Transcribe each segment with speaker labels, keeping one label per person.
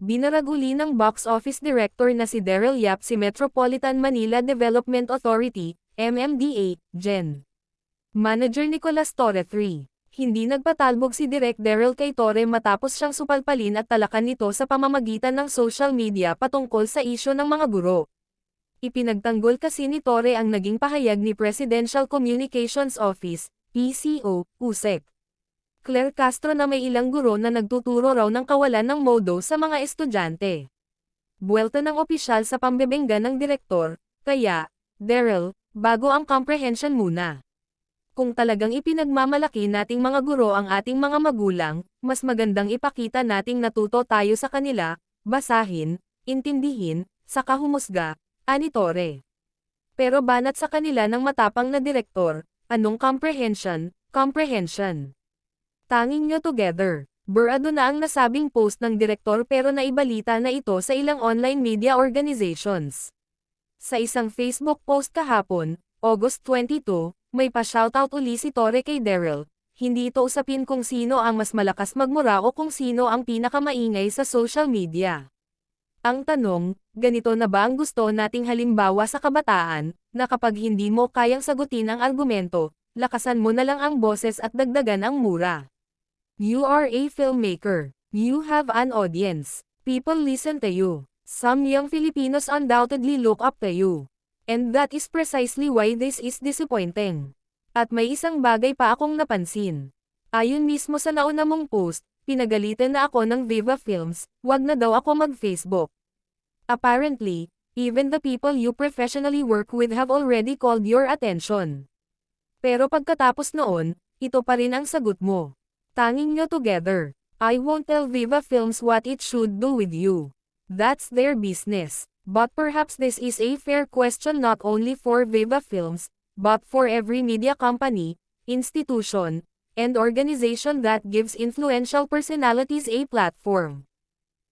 Speaker 1: Binarag uli ng box office director na si Daryl Yap si Metropolitan Manila Development Authority, MMDA, Gen. Manager Nicolas Torre III. Hindi nagpatalbog si Direk Daryl kay Torre matapos siyang supalpalin at talakan nito sa pamamagitan ng social media patungkol sa isyu ng mga guro. Ipinagtanggol kasi ni Torre ang naging pahayag ni Presidential Communications Office, PCO, USEC. Claire Castro na may ilang guro na nagtuturo raw ng kawalan ng modo sa mga estudyante. Buwelta ng opisyal sa pambebengga ng direktor, kaya, Daryl, bago ang comprehension muna. Kung talagang ipinagmamalaki nating mga guro ang ating mga magulang, mas magandang ipakita nating natuto tayo sa kanila, basahin, intindihin, saka humusga, ani Torre. Pero banat sa kanila ng matapang na direktor, anong comprehension, comprehension. Tanging nyo together. Burado na ang nasabing post ng direktor pero naibalita na ito sa ilang online media organizations. Sa isang Facebook post kahapon, August 22, may pa-shoutout uli si Torre kay Daryl. Hindi ito usapin kung sino ang mas malakas magmura o kung sino ang pinakamaingay sa social media. Ang tanong, ganito na ba ang gusto nating halimbawa sa kabataan, na kapag hindi mo kayang sagutin ang argumento, lakasan mo na lang ang boses at dagdagan ang mura. You are a filmmaker. You have an audience. People listen to you. Some young Filipinos undoubtedly look up to you. And that is precisely why this is disappointing. At may isang bagay pa akong napansin. Ayon mismo sa nauna mong post, pinagalitan na ako ng Viva Films, wag na daw ako mag-Facebook. Apparently, even the people you professionally work with have already called your attention. Pero pagkatapos noon, ito pa rin ang sagot mo. Tanging nyo together. I won't tell Viva Films what it should do with you. That's their business. But perhaps this is a fair question not only for Viva Films, but for every media company, institution, and organization that gives influential personalities a platform.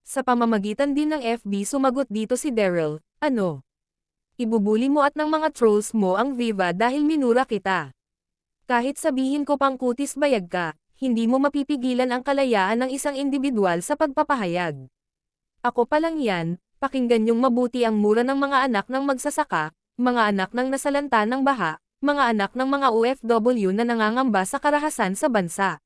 Speaker 1: Sa pamamagitan din ng FB sumagot dito si Daryl, ano? Ibubuli mo at ng mga trolls mo ang Viva dahil minura kita. Kahit sabihin ko pang kutis bayag ka, hindi mo mapipigilan ang kalayaan ng isang individual sa pagpapahayag. Ako pa lang yan, pakinggan niyong mabuti ang mura ng mga anak ng magsasaka, mga anak ng nasalanta ng baha, mga anak ng mga OFW na nangangamba sa karahasan sa bansa.